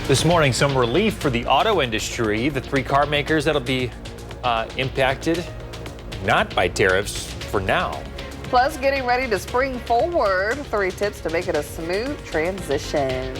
This morning, some relief for the auto industry. The three car makers that'll be impacted not by tariffs for now. Plus, getting ready to spring forward. 3 tips to make it a smooth transition.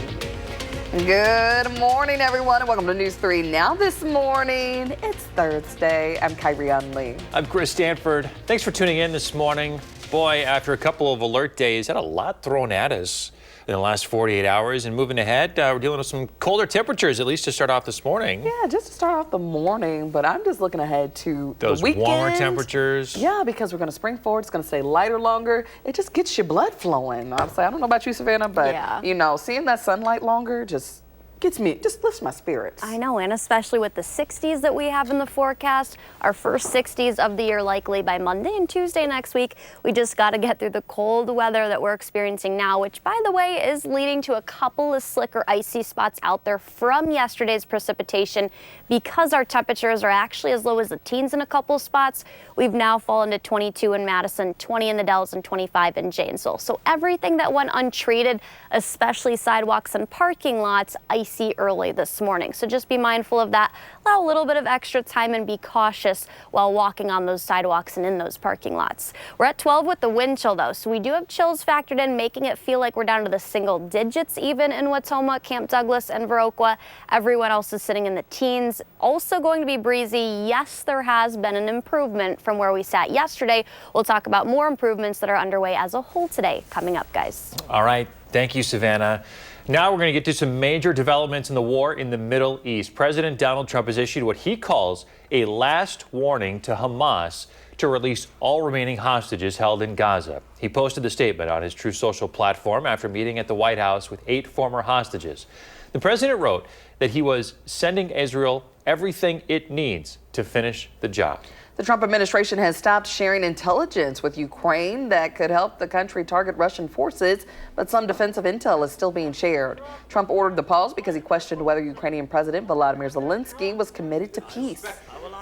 Good morning, everyone, and welcome to News 3 Now this morning. It's Thursday. I'm Kyrie Lee. I'm Chris Stanford. Thanks for tuning in this morning. Boy, after a couple of alert days, had a lot thrown at us in the last 48 hours. And moving ahead, we're dealing with some colder temperatures, at least to start off this morning. Yeah, just to start off the morning, but I'm just looking ahead to those the weekend. Warmer temperatures. Yeah, because we're going to spring forward. It's going to stay lighter longer. It just gets your blood flowing. I don't know about you, Savannah, but you know, seeing that sunlight longer just lifts my spirits. I know, and especially with the 60s that we have in the forecast, our first 60s of the year likely by Monday and Tuesday next week. We just got to get through the cold weather that we're experiencing now, which, by the way, is leading to a couple of slicker icy spots out there from yesterday's precipitation. Because our temperatures are actually as low as the teens in a couple spots, we've now fallen to 22 in Madison, 20 in the Dells, and 25 in Janesville. So everything that went untreated, especially sidewalks and parking lots, icy early this morning. So just be mindful of that. Allow a little bit of extra time and be cautious while walking on those sidewalks and in those parking lots. We're at 12 with the wind chill though, so we do have chills factored in, making it feel like we're down to the single digits even in Watoma, Camp Douglas, and Viroqua. Everyone else is sitting in the teens. Also going to be breezy. Yes, there has been an improvement from where we sat yesterday. We'll talk about more improvements that are underway as a whole today coming up, guys. All right. Thank you, Savannah. Now we're going to get to some major developments in the war in the Middle East. President Donald Trump has issued what he calls a last warning to Hamas to release all remaining hostages held in Gaza. He posted the statement on his Truth Social platform after meeting at the White House with 8 former hostages. The president wrote that he was sending Israel everything it needs to finish the job. The Trump administration has stopped sharing intelligence with Ukraine that could help the country target Russian forces, but some defensive intel is still being shared. Trump ordered the pause because he questioned whether Ukrainian President Volodymyr Zelensky was committed to peace.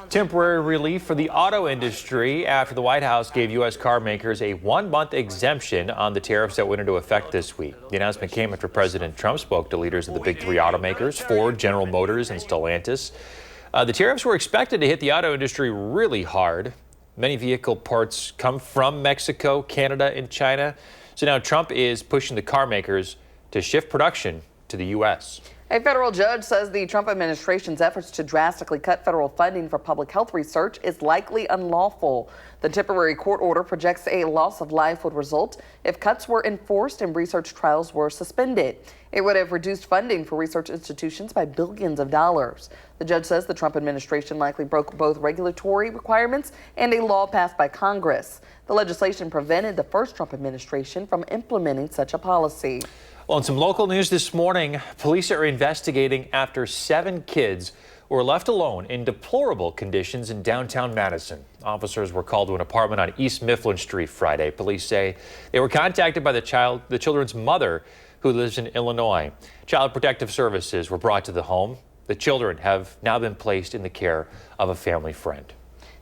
Temporary relief for the auto industry after the White House gave U.S. car makers a 1-month exemption on the tariffs that went into effect this week. The announcement came after President Trump spoke to leaders of the big 3 automakers, Ford, General Motors, and Stellantis. The tariffs were expected to hit the auto industry really hard. Many vehicle parts come from Mexico, Canada, and China. So now Trump is pushing the car makers to shift production to the U.S. A federal judge says the Trump administration's efforts to drastically cut federal funding for public health research is likely unlawful. The temporary court order projects a loss of life would result if cuts were enforced and research trials were suspended. It would have reduced funding for research institutions by billions of dollars. The judge says the Trump administration likely broke both regulatory requirements and a law passed by Congress. The legislation prevented the first Trump administration from implementing such a policy. Well, in some local news this morning, police are investigating after 7 kids were left alone in deplorable conditions in downtown Madison. Officers were called to an apartment on East Mifflin Street Friday. Police say they were contacted by the children's mother, who lives in Illinois. Child Protective Services were brought to the home. The children have now been placed in the care of a family friend.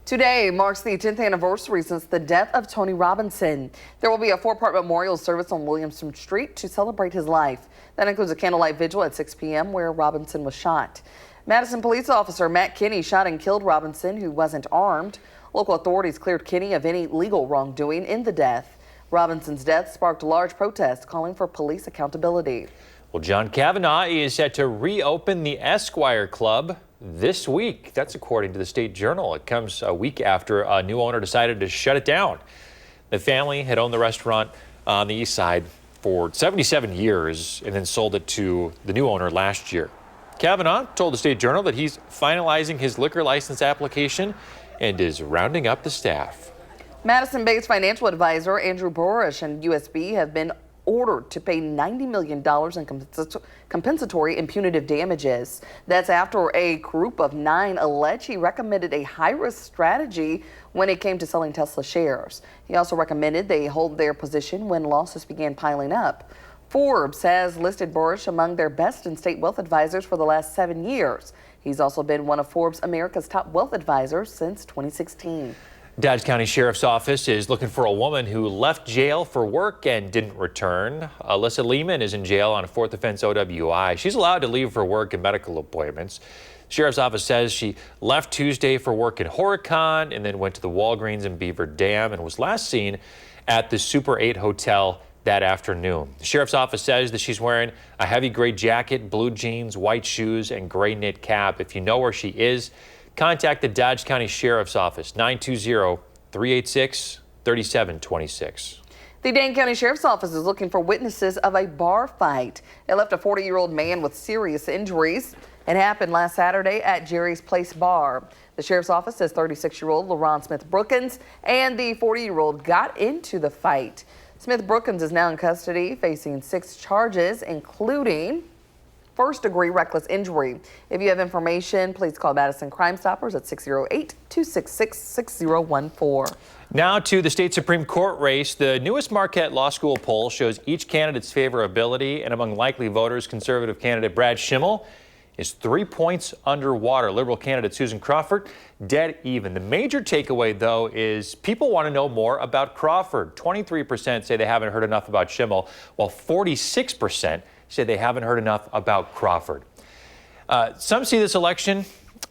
Today marks the 10th anniversary since the death of Tony Robinson. There will be a 4-part memorial service on Williamson Street to celebrate his life. That includes a candlelight vigil at 6 p.m. where Robinson was shot. Madison police officer Matt Kinney shot and killed Robinson, who wasn't armed. Local authorities cleared Kinney of any legal wrongdoing in the death. Robinson's death sparked large protests calling for police accountability. Well, John Kavanaugh is set to reopen the Esquire Club this week. That's according to the State Journal. It comes a week after a new owner decided to shut it down. The family had owned the restaurant on the east side for 77 years and then sold it to the new owner last year. Kavanaugh told the State Journal that he's finalizing his liquor license application and is rounding up the staff. Madison-based financial advisor Andrew Borish and USB have been ordered to pay $90 million in compensatory and punitive damages. That's after a group of 9 alleged he recommended a high-risk strategy when it came to selling Tesla shares. He also recommended they hold their position when losses began piling up. Forbes has listed Borish among their best in-state wealth advisors for the last 7 years. He's also been one of Forbes' America's top wealth advisors since 2016. Dodge County Sheriff's Office is looking for a woman who left jail for work and didn't return. Alyssa Lehman is in jail on a 4th offense OWI. She's allowed to leave for work and medical appointments. Sheriff's Office says she left Tuesday for work in Horicon and then went to the Walgreens in Beaver Dam and was last seen at the Super 8 Hotel that afternoon. The Sheriff's Office says that she's wearing a heavy gray jacket, blue jeans, white shoes, and gray knit cap. If you know where she is, contact the Dodge County Sheriff's Office, 920-386-3726. The Dane County Sheriff's Office is looking for witnesses of a bar fight. It left a 40-year-old man with serious injuries. It happened last Saturday at Jerry's Place Bar. The Sheriff's Office says 36-year-old LaRon Smith-Brookins and the 40-year-old got into the fight. Smith-Brookins is now in custody, facing 6 charges, including first-degree reckless injury. If you have information, please call Madison Crime Stoppers at 608-266-6014. Now to the state Supreme Court race. The newest Marquette Law School poll shows each candidate's favorability, and among likely voters, conservative candidate Brad Schimmel is 3 points underwater. Liberal candidate Susan Crawford, dead even. The major takeaway, though, is people want to know more about Crawford. 23% say they haven't heard enough about Schimmel, while 46% say they haven't heard enough about Crawford. Some see this election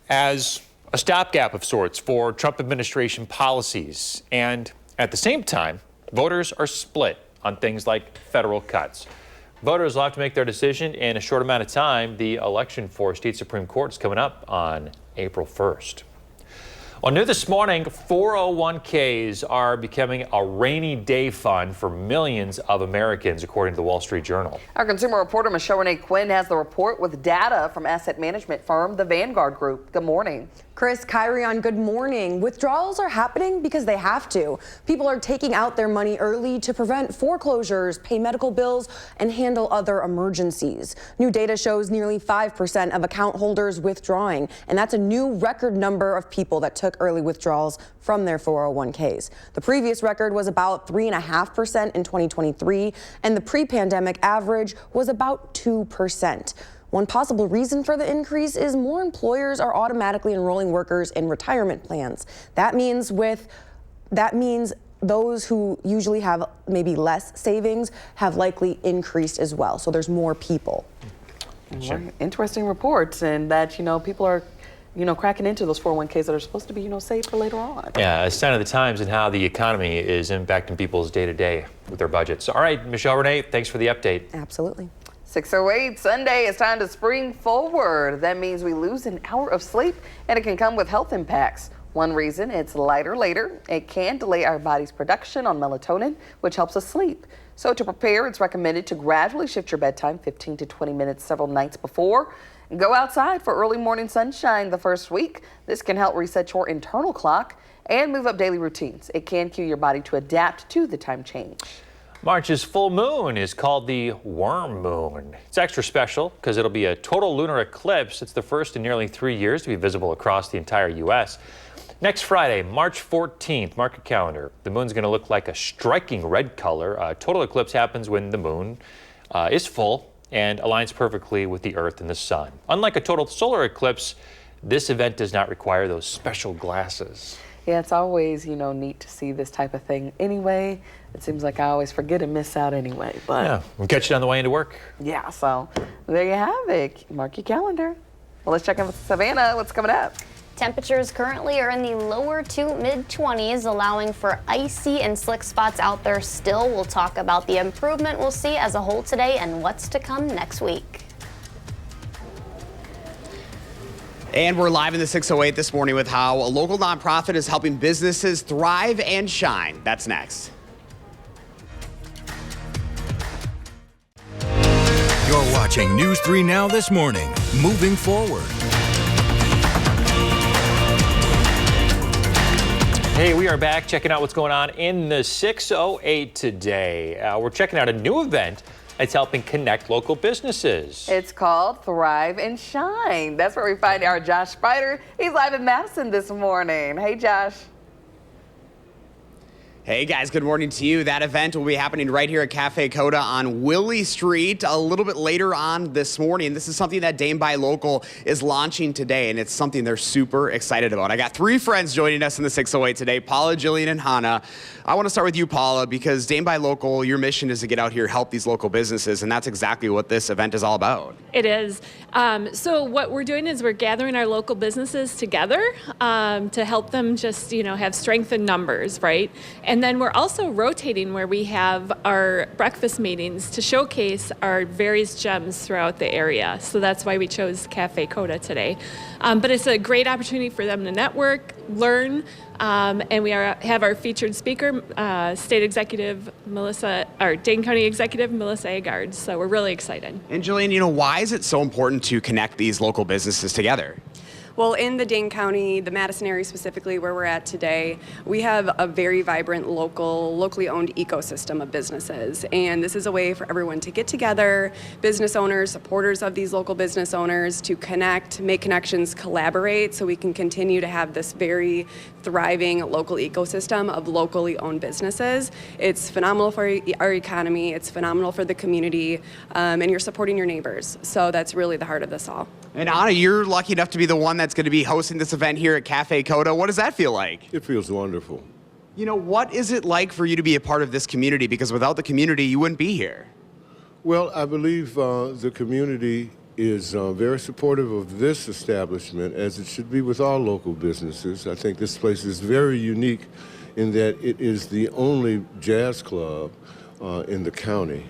as a stopgap of sorts for Trump administration policies. And at the same time, voters are split on things like federal cuts. Voters will have to make their decision in a short amount of time. The election for state Supreme Court is coming up on April 1st. Well, new this morning, 401ks are becoming a rainy day fund for millions of Americans, according to the Wall Street Journal. Our consumer reporter, Michelle Renee Quinn, has the report with data from asset management firm, the Vanguard Group. Good morning. Chris, Kyrion, good morning. Withdrawals are happening because they have to. People are taking out their money early to prevent foreclosures, pay medical bills, and handle other emergencies. New data shows nearly 5% of account holders withdrawing, and that's a new record number of people that took early withdrawals from their 401ks. The previous record was about 3.5% in 2023, and the pre-pandemic average was about 2%. One possible reason for the increase is more employers are automatically enrolling workers in retirement plans. That means those who usually have maybe less savings have likely increased as well. So there's more people. Sure. Interesting reports, and that, people are, cracking into those 401ks that are supposed to be, saved for later on. Yeah, a sign of the times and how the economy is impacting people's day-to-day with their budgets. All right, Michelle Renee, thanks for the update. Absolutely. 6:08 Sunday, it's time to spring forward. That means we lose an hour of sleep, and it can come with health impacts. One reason, it's lighter later. It can delay our body's production on melatonin, which helps us sleep. So to prepare, it's recommended to gradually shift your bedtime 15 to 20 minutes several nights before. Go outside for early morning sunshine the first week. This can help reset your internal clock and move up daily routines. It can cue your body to adapt to the time change. March's full moon is called the worm moon. It's extra special because it'll be a total lunar eclipse. It's the first in nearly 3 years to be visible across the entire U.S. Next Friday, March 14th, mark your calendar. The moon's going to look like a striking red color. A total eclipse happens when the moon is full and aligns perfectly with the Earth and the sun. Unlike a total solar eclipse, this event does not require those special glasses. Yeah, it's always, neat to see this type of thing anyway. It seems like I always forget and miss out anyway. But yeah, we'll catch you on the way into work. Yeah, so there you have it. Mark your calendar. Well, let's check in with Savannah. What's coming up? Temperatures currently are in the lower to mid-20s, allowing for icy and slick spots out there still. We'll talk about the improvement we'll see as a whole today and what's to come next week. And we're live in the 608 this morning with how a local nonprofit is helping businesses thrive and shine. That's next. You're watching News 3 Now this morning. Moving forward. Hey, we are back checking out what's going on in the 608 today. We're checking out a new event that's helping connect local businesses. It's called Thrive and Shine. That's where we find our Josh Spider. He's live in Madison this morning. Hey, Josh. Hey guys, good morning to you. That event will be happening right here at Cafe Coda on Willie Street a little bit later on this morning. This is something that Dane Buy Local is launching today, and it's something they're super excited about. I got three friends joining us in the 608 today, Paula, Jillian, and Hannah. I want to start with you, Paula, because Dane Buy Local, your mission is to get out here, help these local businesses, and that's exactly what this event is all about. It is. So what we're doing is we're gathering our local businesses together to help them just, have strength in numbers, right? And then we're also rotating where we have our breakfast meetings to showcase our various gems throughout the area. So that's why we chose Cafe Coda today. But it's a great opportunity for them to network, learn, and we have our featured speaker, Dane County Executive Melissa Agard. So we're really excited. And Jillian, why is it so important to connect these local businesses together? Well, in the Dane County, the Madison area specifically where we're at today, we have a very vibrant locally owned ecosystem of businesses. And this is a way for everyone to get together, business owners, supporters of these local business owners, to connect, make connections, collaborate, so we can continue to have this very thriving local ecosystem of locally owned businesses. It's phenomenal for our economy, it's phenomenal for the community, and you're supporting your neighbors. So that's really the heart of this all. And Anna, you're lucky enough to be the one that's going to be hosting this event here at Cafe Coda. What does that feel like? It feels wonderful. What is it like for you to be a part of this community? Because without the community, you wouldn't be here. Well, I believe the community is very supportive of this establishment, as it should be with all local businesses. I think this place is very unique in that it is the only jazz club in the county.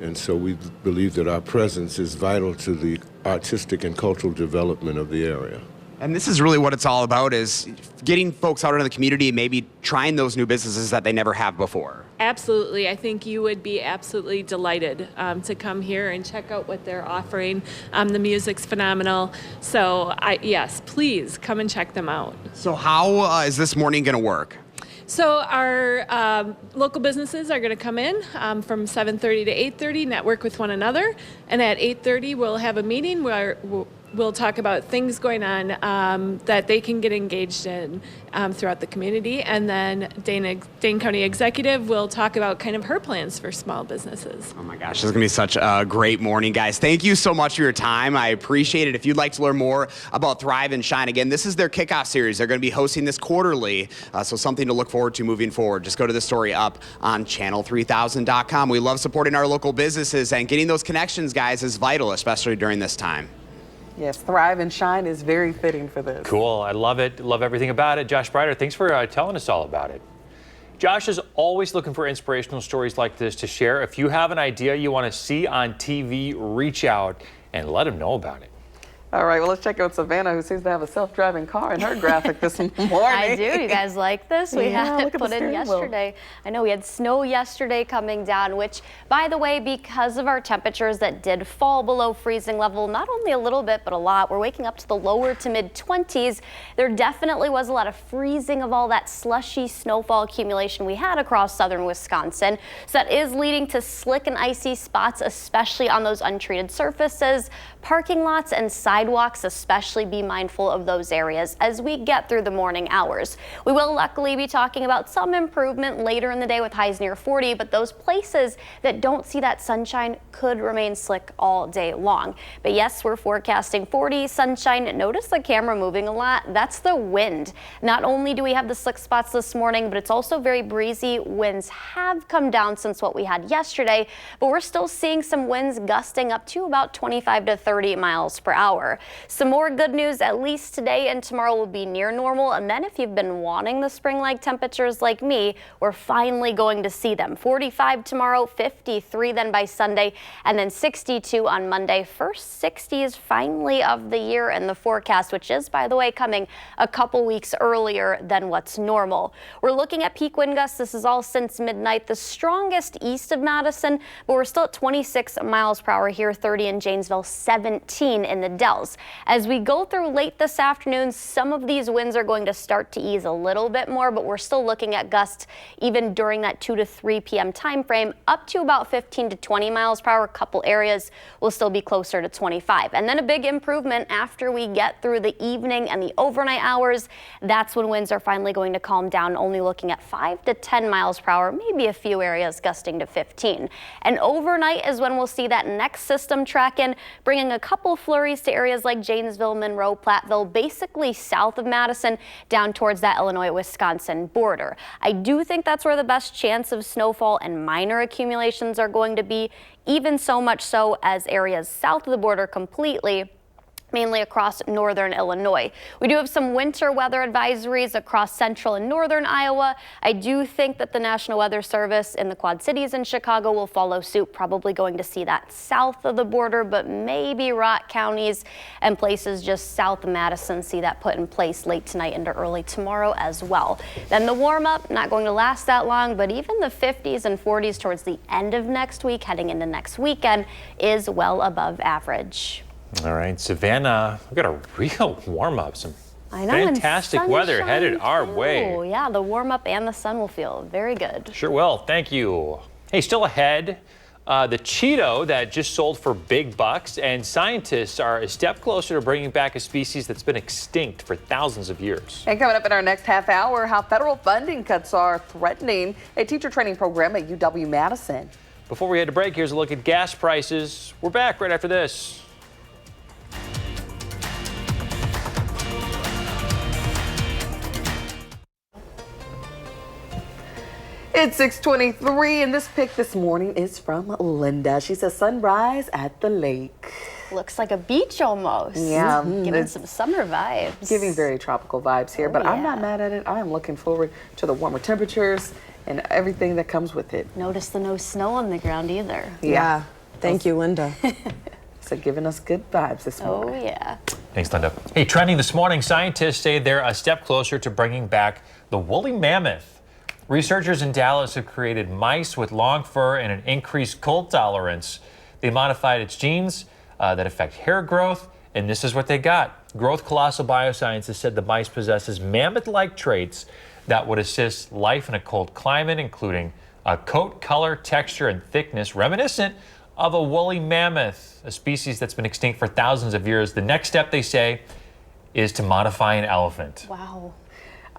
And so we believe that our presence is vital to the artistic and cultural development of the area. And this is really what it's all about, is getting folks out into the community and maybe trying those new businesses that they never have before. Absolutely. I think you would be absolutely delighted to come here and check out what they're offering. The music's phenomenal. So, yes, please come and check them out. So how is this morning going to work? So our local businesses are going to come in from 7:30 to 8:30, network with one another, and at 8:30 we'll have a meeting where we'll talk about things going on that they can get engaged in throughout the community, and then Dane County Executive will talk about kind of her plans for small businesses. Oh my gosh, this is going to be such a great morning, guys. Thank you so much for your time. I appreciate it. If you'd like to learn more about Thrive and Shine, again, this is their kickoff series. They're going to be hosting this quarterly, so something to look forward to moving forward. Just go to the story up on channel3000.com. We love supporting our local businesses, and getting those connections, guys, is vital, especially during this time. Yes, Thrive and Shine is very fitting for this. Cool. I love it. Love everything about it. Josh Breiter, thanks for telling us all about it. Josh is always looking for inspirational stories like this to share. If you have an idea you want to see on TV, reach out and let him know about it. All right, well, let's check out Savannah, who seems to have a self-driving car in her graphic this morning. I do. You guys like this? We had it put in yesterday. I know we had snow yesterday coming down, which, by the way, because of our temperatures that did fall below freezing level, not only a little bit, but a lot, we're waking up to the lower to mid 20s. There definitely was a lot of freezing of all that slushy snowfall accumulation we had across southern Wisconsin. So that is leading to slick and icy spots, especially on those untreated surfaces, parking lots, and sidewalks. Especially be mindful of those areas as we get through the morning hours. We will luckily be talking about some improvement later in the day with highs near 40, but those places that don't see that sunshine could remain slick all day long. But yes, we're forecasting 40 sunshine. Notice the camera moving a lot. That's the wind. Not only do we have the slick spots this morning, but it's also very breezy. Winds have come down since what we had yesterday, but we're still seeing some winds gusting up to about 25 to 30 miles per hour. Some more good news, at least today and tomorrow will be near normal. And then if you've been wanting the spring-like temperatures like me, we're finally going to see them. 45 tomorrow, 53 then by Sunday, and then 62 on Monday. First 60s finally of the year in the forecast, which is, by the way, coming a couple weeks earlier than what's normal. We're looking at peak wind gusts. This is all since midnight, the strongest east of Madison, but we're still at 26 miles per hour here, 30 in Janesville, 17 in the Dells. miles. As we go through late this afternoon, some of these winds are going to start to ease a little bit more, but we're still looking at gusts even during that 2 to 3 p.m. time frame up to about 15 to 20 miles per hour. A couple areas will still be closer to 25. And then a big improvement after we get through the evening and the overnight hours. That's when winds are finally going to calm down, only looking at 5 to 10 miles per hour, maybe a few areas gusting to 15. And overnight is when we'll see that next system track in, bringing a couple flurries to areas like Janesville, Monroe, Platteville, basically south of Madison, down towards that Illinois-Wisconsin border. I do think that's where the best chance of snowfall and minor accumulations are going to be, even so much so as areas south of the border completely, mainly across northern Illinois. We do have some winter weather advisories across central and northern Iowa. I do think that the National Weather Service in the Quad Cities and Chicago will follow suit, probably going to see that south of the border, but maybe Rock counties and places just south of Madison see that put in place late tonight into early tomorrow as well. Then the warm up, not going to last that long, but even the 50s and 40s towards the end of next week, heading into next weekend, is well above average. All right, Savannah, we've got a real warm-up, some I know, fantastic and weather sunshine headed our too. way. Yeah, the warm up and the sun will feel very good. Sure will, thank you. Hey, still ahead, the Cheeto that just sold for big bucks, and scientists are a step closer to bringing back a species that's been extinct for thousands of years. And coming up in our next half hour, how federal funding cuts are threatening a teacher training program at UW-Madison. Before we head to break, here's a look at gas prices. We're back right after this. It's 6:23, and this pic this morning is from Linda. She says sunrise at the lake. Looks like a beach almost. Yeah, Giving some summer vibes. Giving very tropical vibes here, but I'm not mad at it. I am looking forward to the warmer temperatures and everything that comes with it. Notice the no snow on the ground either. Yeah. Thank you, Linda. So giving us good vibes this morning. Oh, yeah. Thanks, Linda. Hey, trending this morning, scientists say they're a step closer to bringing back the woolly mammoth. Researchers in Dallas have created mice with long fur and an increased cold tolerance. They modified its genes that affect hair growth, and this is what they got. Growth Colossal Biosciences said the mice possesses mammoth-like traits that would assist life in a cold climate, including a coat color, texture, and thickness reminiscent of a woolly mammoth, a species that's been extinct for thousands of years. The next step, they say, is to modify an elephant. Wow.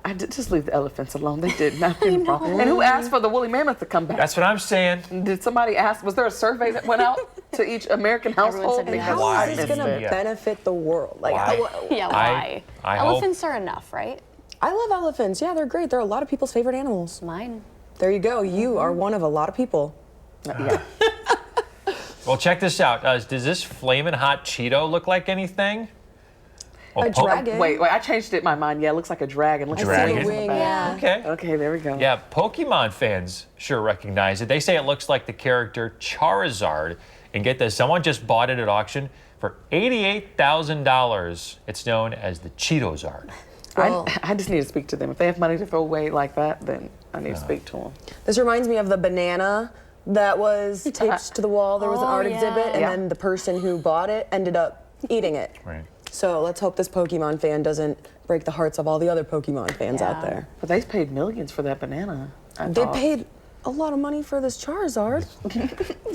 I did just leave the elephants alone. They did nothing wrong. And who asked for the woolly mammoth to come back? That's what I'm saying. Did somebody ask? Was there a survey that went out to each American household? said yes. Because How I is this missed going it. to benefit the world? Like, Why? Yeah, why? I Elephants are enough, right? I love elephants. Yeah, they're great. They're a lot of people's favorite animals. Mine. There you go. You are one of a lot of people. Yeah. Well, check this out. Does this flamin' hot Cheeto look like anything? A dragon. Wait, I changed it in my mind. Yeah, it looks like a dragon. Looks like Dragon? wings on the Wing, back. yeah. Okay. Okay, there we go. Yeah, Pokemon fans sure recognize it. They say it looks like the character Charizard. And get this, someone just bought it at auction for $88,000. It's known as the Cheetozard. Well- I just need to speak to them. If they have money to throw away like that, then I need to speak to them. This reminds me of the banana that was taped to the wall. There was an art exhibit, and Yeah. then the person who bought it ended up eating it. Right. So let's hope this Pokemon fan doesn't break the hearts of all the other Pokemon fans out there. But they paid millions for that banana. They paid a lot of money for this Charizard.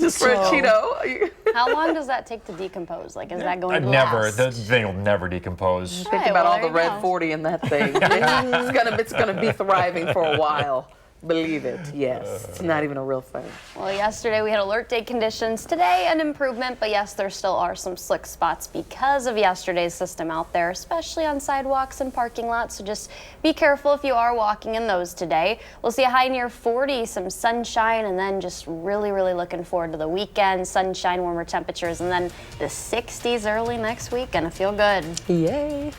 just for a Cheeto. How long does that take to decompose? Like, is that going to Never. last? The thing will never decompose. Think Right, about well, all the there you red go. 40 in that thing. It's gonna be thriving for a while. Believe it. Yes. It's not even a real thing. Well, yesterday we had alert day conditions. Today, an improvement, but yes, there still are some slick spots because of yesterday's system out there, especially on sidewalks and parking lots. So just be careful if you are walking in those today. We'll see a high near 40, some sunshine, and then just really, really looking forward to the weekend. Sunshine, warmer temperatures, and then the 60s early next week. Gonna feel good. Yay.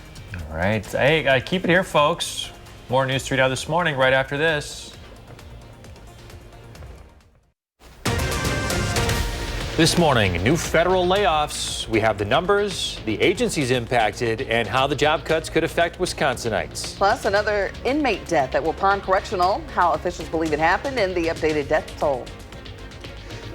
All right. Hey, keep it here, folks. More News 3 Now this morning right after this. This morning, new federal layoffs. We have the numbers, the agencies impacted, and how the job cuts could affect Wisconsinites. Plus, another inmate death at Waupun Correctional, how officials believe it happened, and the updated death toll.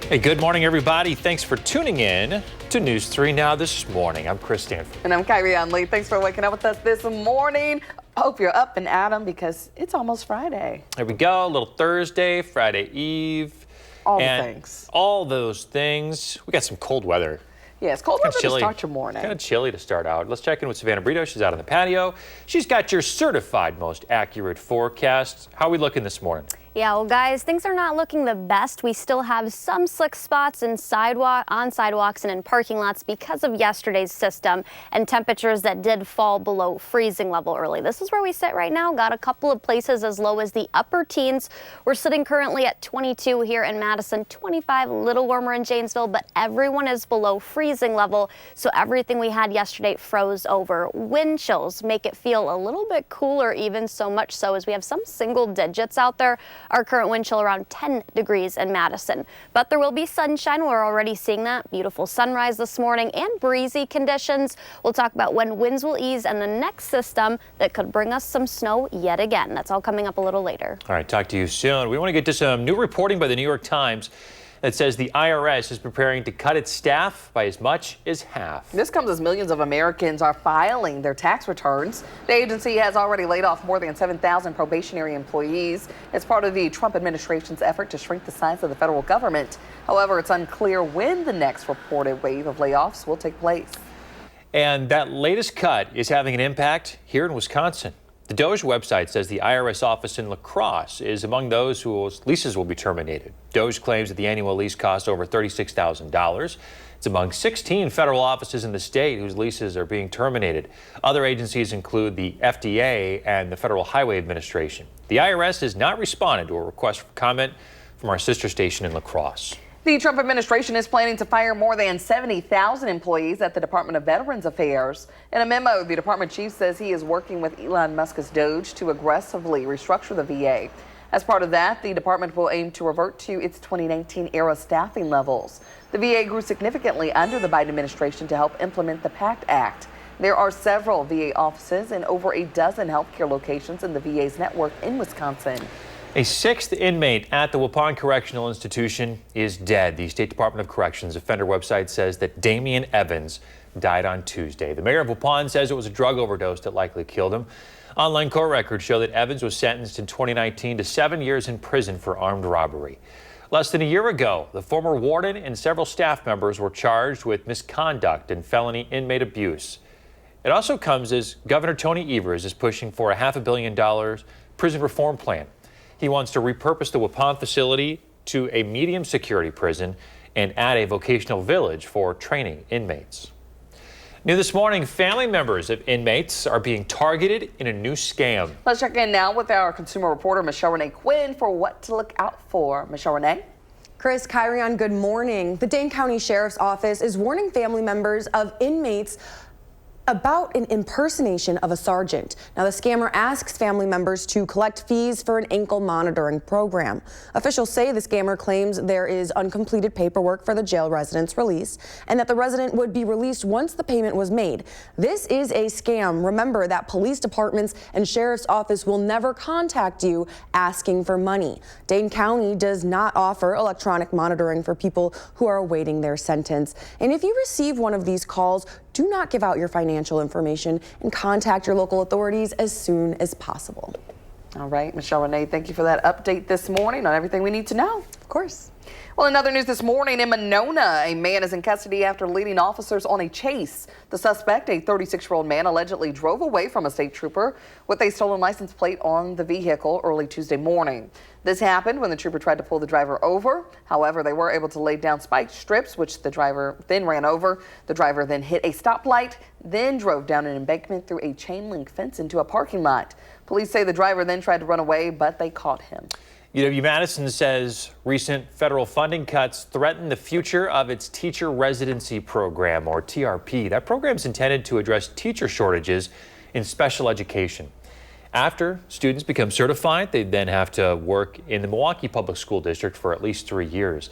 Hey, good morning, everybody. Thanks for tuning in to News 3 Now this morning. I'm Chris Stanford. And I'm Kyrie Lee. Thanks for waking up with us this morning. Hope you're up and at 'em because it's almost Friday. Here we go. A little Thursday, Friday Eve. All the and things. All those things. We got some cold weather. Yeah, it's cold weather to start your morning. Kind of chilly to start out. Let's check in with Savannah Brito. She's out on the patio. She's got your certified most accurate forecast. How are we looking this morning? Yeah, well, guys, things are not looking the best. We still have some slick spots on sidewalks and in parking lots because of yesterday's system and temperatures that did fall below freezing level early. This is where we sit right now. Got a couple of places as low as the upper teens. We're sitting currently at 22 here in Madison, 25, a little warmer in Janesville, but everyone is below freezing level. So everything we had yesterday froze over. Wind chills make it feel a little bit cooler, even so much so as we have some single digits out there. Our current wind chill around 10 degrees in Madison. But there will be sunshine. We're already seeing that. Beautiful sunrise this morning and breezy conditions. We'll talk about when winds will ease and the next system that could bring us some snow yet again. That's all coming up a little later. All right, talk to you soon. We want to get to some new reporting by the New York Times that says the IRS is preparing to cut its staff by as much as half. This comes as millions of Americans are filing their tax returns. The agency has already laid off more than 7,000 probationary employees as part of the Trump administration's effort to shrink the size of the federal government. However, it's unclear when the next reported wave of layoffs will take place. And that latest cut is having an impact here in Wisconsin. The Doge website says the IRS office in La Crosse is among those whose leases will be terminated. Doge claims that the annual lease costs over $36,000. It's among 16 federal offices in the state whose leases are being terminated. Other agencies include the FDA and the Federal Highway Administration. The IRS has not responded to a request for comment from our sister station in La Crosse. The Trump administration is planning to fire more than 70,000 employees at the Department of Veterans Affairs. In a memo, the department chief says he is working with Elon Musk's Doge to aggressively restructure the VA. As part of that, the department will aim to revert to its 2019-era staffing levels. The VA grew significantly under the Biden administration to help implement the PACT Act. There are several VA offices and over a dozen healthcare locations in the VA's network in Wisconsin. A sixth inmate at the Waupun Correctional Institution is dead. The State Department of Corrections offender website says that Damian Evans died on Tuesday. The mayor of Waupun says it was a drug overdose that likely killed him. Online court records show that Evans was sentenced in 2019 to 7 years in prison for armed robbery. Less than a year ago, the former warden and several staff members were charged with misconduct and felony inmate abuse. It also comes as Governor Tony Evers is pushing for a $500 million prison reform plan. He wants to repurpose the Waupun facility to a medium security prison and add a vocational village for training inmates. New this morning, family members of inmates are being targeted in a new scam. Let's check in now with our consumer reporter, Michelle Renee Quinn, for what to look out for. Michelle Renee? Chris, Kyrie, good morning. The Dane County Sheriff's Office is warning family members of inmates about an impersonation of a sergeant. Now, the scammer asks family members to collect fees for an ankle monitoring program. Officials say the scammer claims there is uncompleted paperwork for the jail resident's release and that the resident would be released once the payment was made. This is a scam. Remember that police departments and sheriff's office will never contact you asking for money. Dane County does not offer electronic monitoring for people who are awaiting their sentence. And if you receive one of these calls, do not give out your financial information and contact your local authorities as soon as possible. All right, Michelle Renee, thank you for that update this morning on everything we need to know. Of course. Well, in other news this morning in Monona, a man is in custody after leading officers on a chase. The suspect, a 36-year-old man, allegedly drove away from a state trooper with a stolen license plate on the vehicle early Tuesday morning. This happened when the trooper tried to pull the driver over. However, they were able to lay down spike strips, which the driver then ran over. The driver then hit a stoplight, then drove down an embankment through a chain link fence into a parking lot. Police say the driver then tried to run away, but they caught him. UW-Madison says recent federal funding cuts threaten the future of its teacher residency program, or TRP. That program is intended to address teacher shortages in special education. After students become certified, they then have to work in the Milwaukee Public School District for at least 3 years.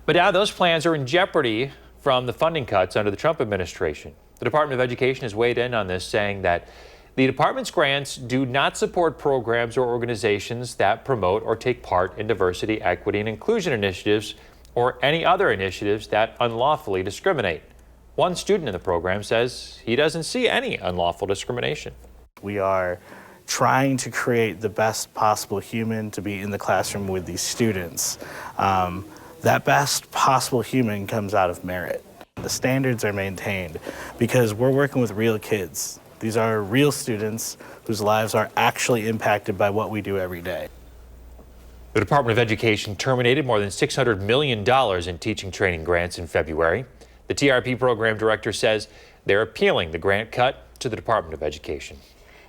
But now those plans are in jeopardy from the funding cuts under the Trump administration. The Department of Education has weighed in on this, saying that the department's grants do not support programs or organizations that promote or take part in diversity, equity, and inclusion initiatives or any other initiatives that unlawfully discriminate. One student in the program says he doesn't see any unlawful discrimination. We are trying to create the best possible human to be in the classroom with these students. That best possible human comes out of merit. The standards are maintained because we're working with real kids. These are real students whose lives are actually impacted by what we do every day. The Department of Education terminated more than $600 million in teaching training grants in February. The TRP program director says they're appealing the grant cut to the Department of Education.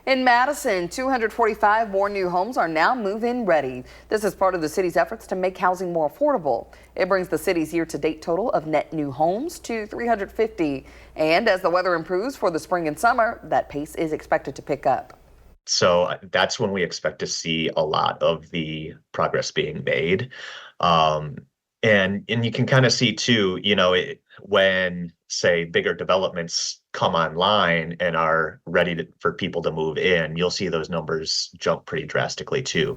In Madison, 245 more new homes are now move-in ready. This is part of the city's efforts to make housing more affordable. It brings the city's year-to-date total of net new homes to 350. And as the weather improves for the spring and summer, that pace is expected to pick up. So that's when we expect to see a lot of the progress being made. And you can kind of see too, when say bigger developments come online and are ready for people to move in, you'll see those numbers jump pretty drastically too.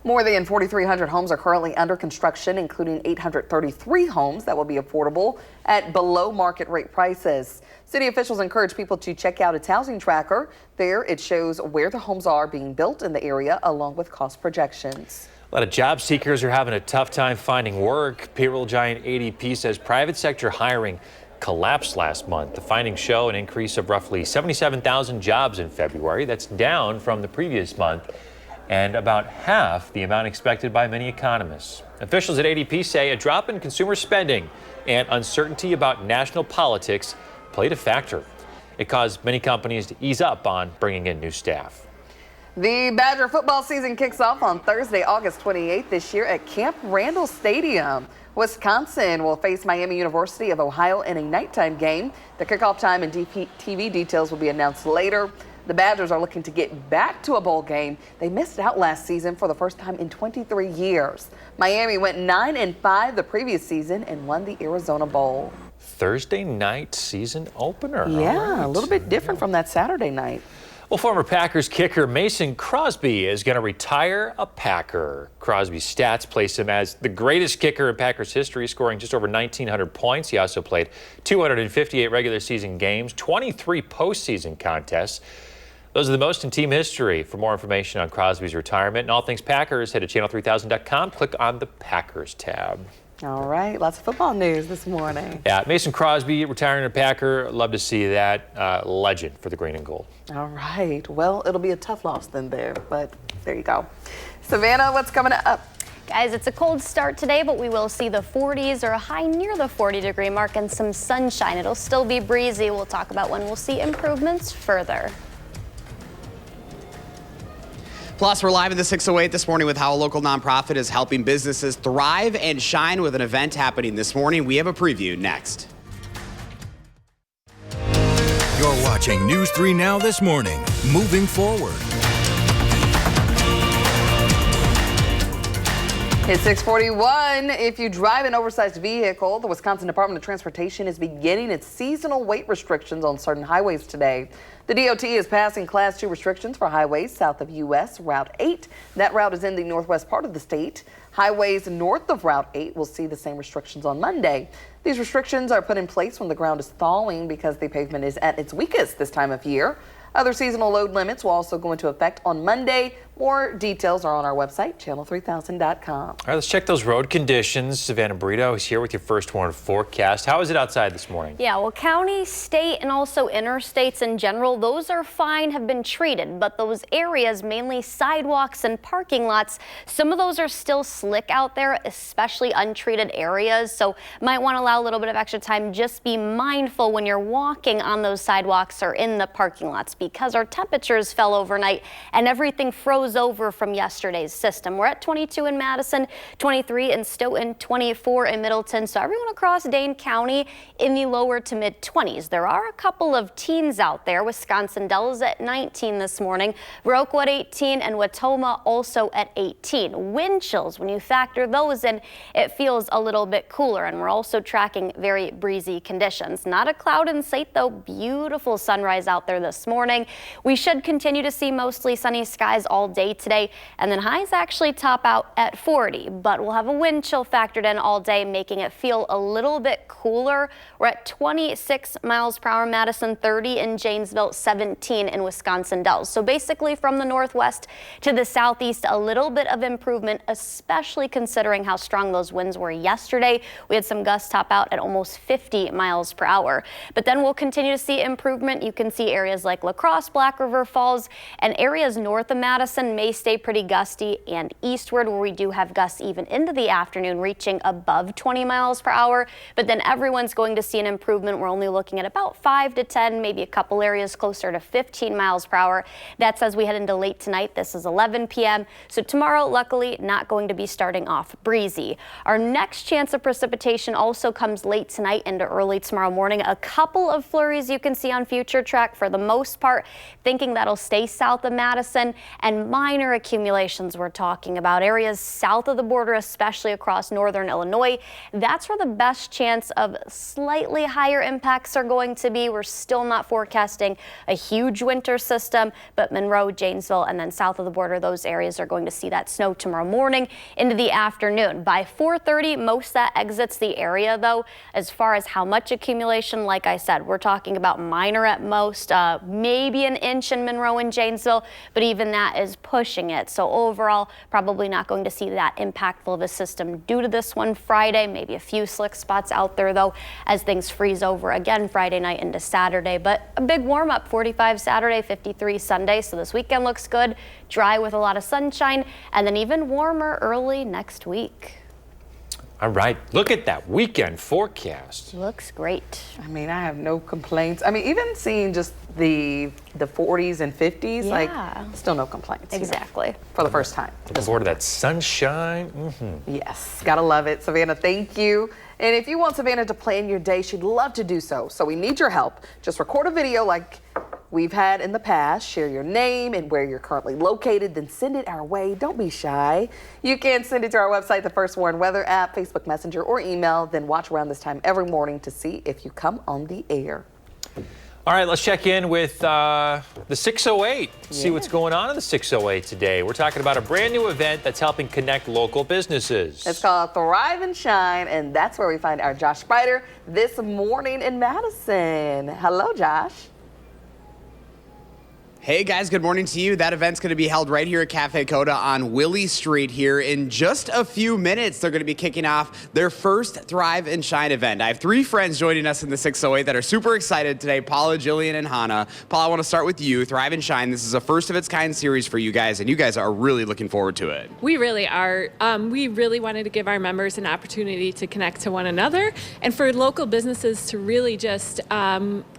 More than 4,300 homes are currently under construction, including 833 homes that will be affordable at below market rate prices. City officials encourage people to check out its housing tracker. There it shows where the homes are being built in the area along with cost projections. A lot of job seekers are having a tough time finding work. Payroll giant ADP says private sector hiring collapsed last month. The findings show an increase of roughly 77,000 jobs in February. That's down from the previous month and about half the amount expected by many economists. Officials at ADP say a drop in consumer spending and uncertainty about national politics played a factor. It caused many companies to ease up on bringing in new staff. The Badger football season kicks off on Thursday, August 28th this year at Camp Randall Stadium. Wisconsin will face Miami University of Ohio in a nighttime game. The kickoff time and TV details will be announced later. The Badgers are looking to get back to a bowl game. They missed out last season for the first time in 23 years. Miami went 9-5 the previous season and won the Arizona Bowl. Thursday night season opener. Yeah, a little bit different from that Saturday night. Well, former Packers kicker Mason Crosby is going to retire a Packer. Crosby's stats place him as the greatest kicker in Packers history, scoring just over 1,900 points. He also played 258 regular season games, 23 postseason contests. Those are the most in team history. For more information on Crosby's retirement and all things Packers, head to channel3000.com. Click on the Packers tab. All right, lots of football news this morning. Yeah, Mason Crosby retiring a Packer. Love to see that. Legend for the green and gold. All right, well, it'll be a tough loss then there, but there you go. Savannah, what's coming up? Guys, it's a cold start today, but we will see the 40s or a high near the 40-degree mark and some sunshine. It'll still be breezy. We'll talk about when we'll see improvements further. Plus, we're live in the 608 this morning with how a local nonprofit is helping businesses thrive and shine with an event happening this morning. We have a preview next. You're watching News 3 Now this morning. Moving forward. It's 6:41. If you drive an oversized vehicle, the Wisconsin Department of Transportation is beginning its seasonal weight restrictions on certain highways today. The DOT is passing Class 2 restrictions for highways south of U.S. Route 8. That route is in the northwest part of the state. Highways north of Route 8 will see the same restrictions on Monday. These restrictions are put in place when the ground is thawing because the pavement is at its weakest this time of year. Other seasonal load limits will also go into effect on Monday. More details are on our website, channel3000.com. All right, let's check those road conditions. Savannah Brito is here with your first warn forecast. How is it outside this morning? Yeah, well, county, state, and also interstates in general, those are fine, have been treated. But those areas, mainly sidewalks and parking lots, some of those are still slick out there, especially untreated areas. So might want to allow a little bit of extra time. Just be mindful when you're walking on those sidewalks or in the parking lots, because our temperatures fell overnight and everything froze over from yesterday's system. We're at 22 in Madison, 23 in Stoughton, 24 in Middleton. So everyone across Dane County in the lower to mid 20s. There are a couple of teens out there. Wisconsin Dells at 19 this morning, Roquette 18, and Watoma also at 18. Wind chills, when you factor those in, it feels a little bit cooler, and we're also tracking very breezy conditions. Not a cloud in sight though. Beautiful sunrise out there this morning. morning. We should continue to see mostly sunny skies all day today, and then highs actually top out at 40, but we'll have a wind chill factored in all day, making it feel a little bit cooler. We're at 26 miles per hour in Madison, 30 in Janesville, 17 in Wisconsin Dells. So basically from the northwest to the southeast, a little bit of improvement, especially considering how strong those winds were yesterday. We had some gusts top out at almost 50 miles per hour. But then we'll continue to see improvement. You can see areas like La Crosse, Black River Falls, and areas north of Madison may stay pretty gusty, and eastward where we do have gusts even into the afternoon reaching above 20 miles per hour. But then everyone's going to see an improvement. We're only looking at about 5 to 10, maybe a couple areas closer to 15 miles per hour. That's as we head into late tonight. This is 11 p.m. So tomorrow, luckily, not going to be starting off breezy. Our next chance of precipitation also comes late tonight into early tomorrow morning. A couple of flurries you can see on future track. For the most part, thinking that'll stay south of Madison, and minor accumulations we're talking about. Areas south of the border, especially across northern Illinois. That's where the best chance of slightly higher impacts are going to be. We're still not forecasting a huge winter system, but Monroe, Janesville, and then south of the border, those areas are going to see that snow tomorrow morning into the afternoon. By 4:30, most that exits the area, though. As far as how much accumulation, like I said, we're talking about minor at most, maybe an inch in Monroe and Janesville, but even that is pushing it. So overall, probably not going to see that impactful of a system due to this one Friday. Maybe a few slick spots out there, though, as things freeze over again Friday night into Saturday. But a big warm up, 45 Saturday, 53 Sunday. So this weekend looks good, dry with a lot of sunshine, and then even warmer early next week. All right, look at that weekend forecast. Looks great. I mean, I have no complaints. I mean, even seeing just the 40s and 50s, like, still no complaints. Exactly. For the first time. Looking forward to that sunshine. Yes, gotta love it. Savannah, thank you. And if you want Savannah to plan your day, she'd love to do so. So we need your help. Just record a video like we've had in the past. Share your name and where you're currently located, then send it our way. Don't be shy. You can send it to our website, the First Warn Weather app, Facebook Messenger, or email. Then watch around this time every morning to see if you come on the air. All right, let's check in with the 608. See what's going on in the 608 today. We're talking about a brand new event that's helping connect local businesses. It's called Thrive and Shine, and that's where we find our Josh Spider this morning in Madison. Hello, Josh. Hey guys, good morning to you. That event's going to be held right here at Cafe Coda on Willie Street here in just a few minutes. They're going to be kicking off their first Thrive and Shine event. I have 3 friends joining us in the 608 that are super excited today, Paula, Jillian, and Hannah. Paula, I want to start with you. Thrive and Shine, this is a first of its kind series for you guys, and you guys are really looking forward to it. We really are. We really wanted to give our members an opportunity to connect to one another and for local businesses to really just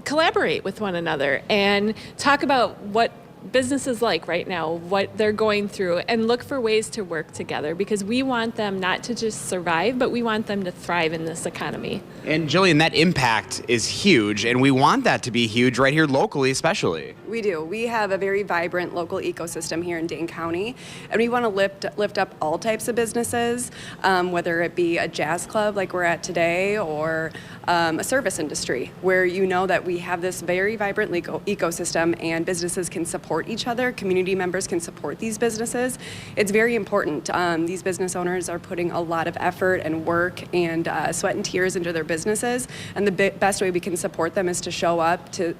collaborate with one another and talk about what businesses like right now, what they're going through, and look for ways to work together, because we want them not to just survive, but we want them to thrive in this economy. And Jillian, that impact is huge, and we want that to be huge right here locally especially. We do. We have a very vibrant local ecosystem here in Dane County, and we want to lift up all types of businesses, whether it be a jazz club like we're at today, or a service industry, where you know that we have this very vibrant legal ecosystem and businesses can support each other, community members can support these businesses. It's very important. These business owners are putting a lot of effort and work and sweat and tears into their businesses, and the best way we can support them is to show up, to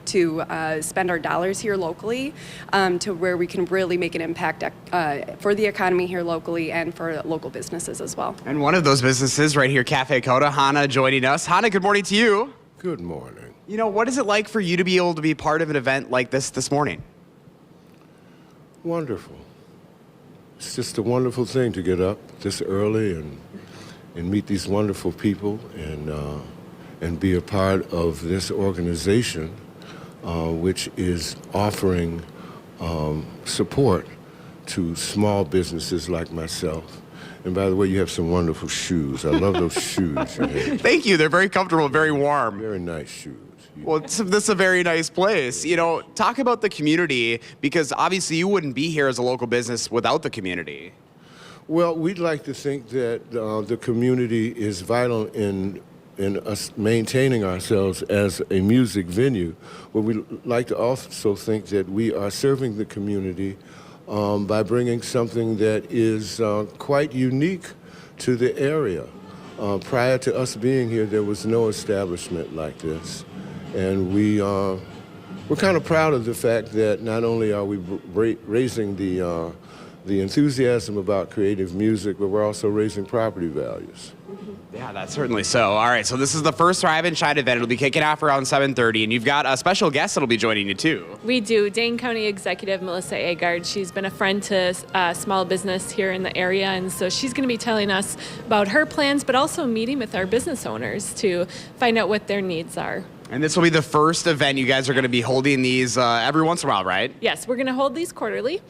spend our dollars here locally, to where we can really make an impact for the economy here locally and for local businesses as well. And one of those businesses right here, Cafe Coda, Hannah joining us. Hannah, good morning to you. Good morning. You know, what is it like for you to be able to be part of an event like this morning? Wonderful. It's just a wonderful thing to get up this early and meet these wonderful people and be a part of this organization, which is offering support to small businesses like myself. And by the way, you have some wonderful shoes. I love those shoes you have. Thank you. They're very comfortable, very warm. Very nice shoes. Well, this is a very nice place. You know, talk about the community, because obviously you wouldn't be here as a local business without the community. Well, we'd like to think that the community is vital in in us maintaining ourselves as a music venue, but we like to also think that we are serving the community by bringing something that is quite unique to the area. Prior to us being here, there was no establishment like this, and we're kind of proud of the fact that not only are we raising the enthusiasm about creative music, but we're also raising property values. Yeah, that's certainly so. All right, so this is the first Thrive and Shine event. It'll be kicking off around 7:30, and you've got a special guest that'll be joining you too. We do. Dane County Executive Melissa Agard. She's been a friend to small business here in the area, and so she's going to be telling us about her plans, but also meeting with our business owners to find out what their needs are. And this will be the first event. You guys are going to be holding these every once in a while, right? Yes, we're going to hold these quarterly.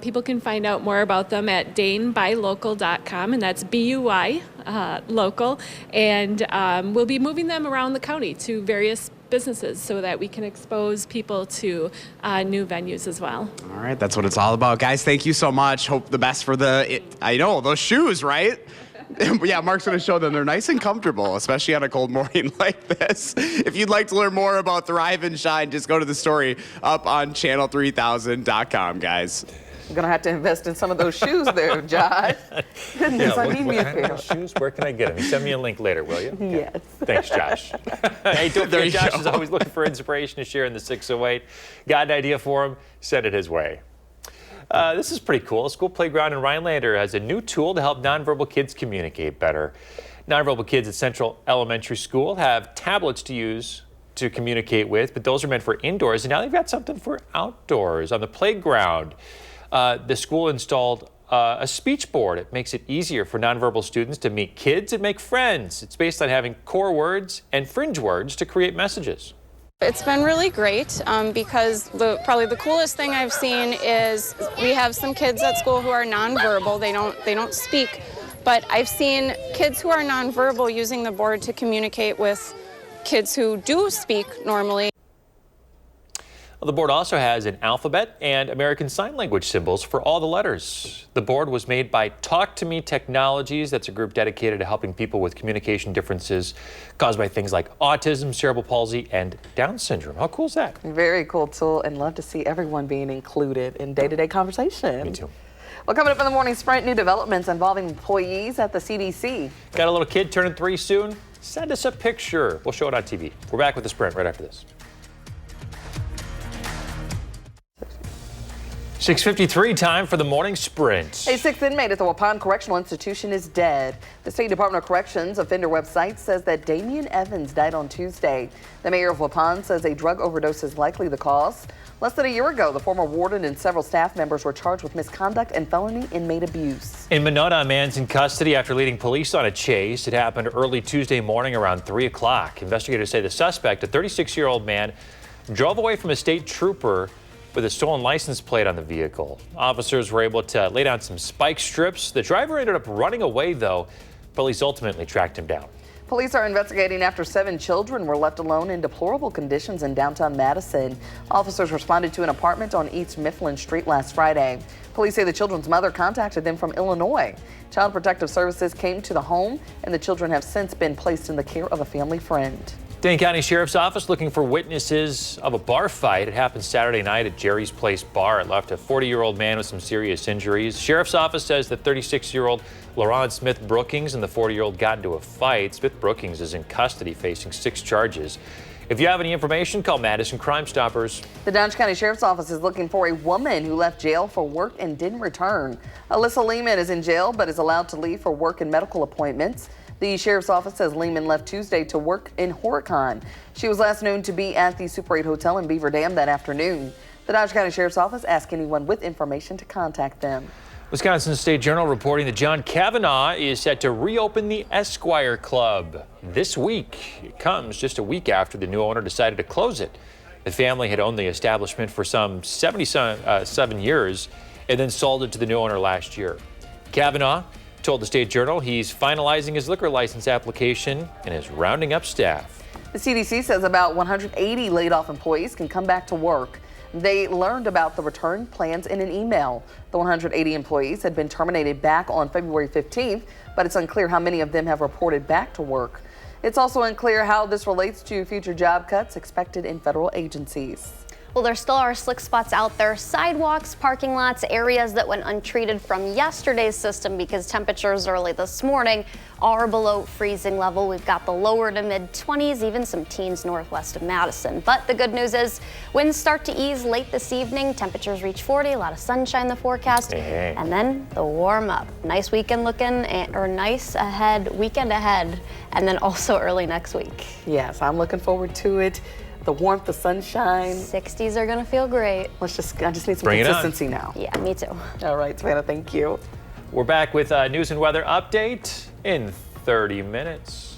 People can find out more about them at danebuylocal.com, and that's BUY local. And we'll be moving them around the county to various businesses so that we can expose people to new venues as well. All right, that's what it's all about. Guys, thank you so much. Hope the best for I know, those shoes, right? Yeah, Mark's going to show them. They're nice and comfortable, especially on a cold morning like this. If you'd like to learn more about Thrive and Shine, just go to the story up on channel3000.com, guys. You're going to have to invest in some of those shoes there, Josh. Goodness, I need me a pair. Shoes? Where can I get them? Send me a link later, will you? Yes. Thanks, Josh. Hey, don't forget, Josh is always looking for inspiration to share in the 608. Got an idea for him? Send it his way. This is pretty cool. A school playground in Rhinelander has a new tool to help nonverbal kids communicate better. Nonverbal kids at Central Elementary School have tablets to use to communicate with, but those are meant for indoors, and now they've got something for outdoors on the playground. The school installed a speech board. It makes it easier for nonverbal students to meet kids and make friends. It's based on having core words and fringe words to create messages. It's been really great because probably the coolest thing I've seen is we have some kids at school who are nonverbal. They don't speak, but I've seen kids who are nonverbal using the board to communicate with kids who do speak normally. Well, the board also has an alphabet and American Sign Language symbols for all the letters. The board was made by Talk to Me Technologies. That's a group dedicated to helping people with communication differences caused by things like autism, cerebral palsy, and Down syndrome. How cool is that? Very cool tool, and love to see everyone being included in day-to-day conversation. Me too. Well, coming up in the morning sprint, new developments involving employees at the CDC. Got a little kid turning 3 soon? Send us a picture. We'll show it on TV. We're back with the sprint right after this. 6:53, time for the morning sprint. A 6th inmate at the Waupun Correctional Institution is dead. The State Department of Corrections offender website says that Damian Evans died on Tuesday. The mayor of Waupun says a drug overdose is likely the cause. Less than a year ago, the former warden and several staff members were charged with misconduct and felony inmate abuse. In Monona, a man's in custody after leading police on a chase. It happened early Tuesday morning around 3 o'clock. Investigators say the suspect, a 36-year-old man, drove away from a state trooper with a stolen license plate on the vehicle. Officers were able to lay down some spike strips. The driver ended up running away, though. Police ultimately tracked him down. Police are investigating after 7 children were left alone in deplorable conditions in downtown Madison. Officers responded to an apartment on East Mifflin Street last Friday. Police say the children's mother contacted them from Illinois. Child Protective Services came to the home, and the children have since been placed in the care of a family friend. Dane County Sheriff's Office looking for witnesses of a bar fight. It happened Saturday night at Jerry's Place Bar. It left a 40-year-old man with some serious injuries. Sheriff's Office says that 36-year-old LaRon Smith Brookings and the 40-year-old got into a fight. Smith Brookings is in custody facing 6 charges. If you have any information, call Madison Crime Stoppers. The Dodge County Sheriff's Office is looking for a woman who left jail for work and didn't return. Alyssa Lehman is in jail but is allowed to leave for work and medical appointments. The Sheriff's Office says Lehman left Tuesday to work in Horicon. She was last known to be at the Super 8 Hotel in Beaver Dam that afternoon. The Dodge County Sheriff's Office asked anyone with information to contact them. Wisconsin State Journal reporting that John Kavanaugh is set to reopen the Esquire Club this week. It comes just a week after the new owner decided to close it. The family had owned the establishment for some 77 years and then sold it to the new owner last year. Kavanaugh told the State Journal he's finalizing his liquor license application and is rounding up staff. The CDC says about 180 laid off employees can come back to work. They learned about the return plans in an email. The 180 employees had been terminated back on February 15th, but it's unclear how many of them have reported back to work. It's also unclear how this relates to future job cuts expected in federal agencies. Well, there still are slick spots out there, sidewalks, parking lots, areas that went untreated from yesterday's system because temperatures early this morning are below freezing level. We've got the lower to mid 20s, even some teens northwest of Madison. But the good news is winds start to ease late this evening. Temperatures reach 40, a lot of sunshine in the forecast. And then the warm up. Nice weekend looking, or nice weekend ahead, and then also early next week. Yes, I'm looking forward to it. The warmth, the sunshine. 60s are gonna feel great. I just need some consistency now. Yeah, me too. All right, Savannah, thank you. We're back with a news and weather update in 30 minutes.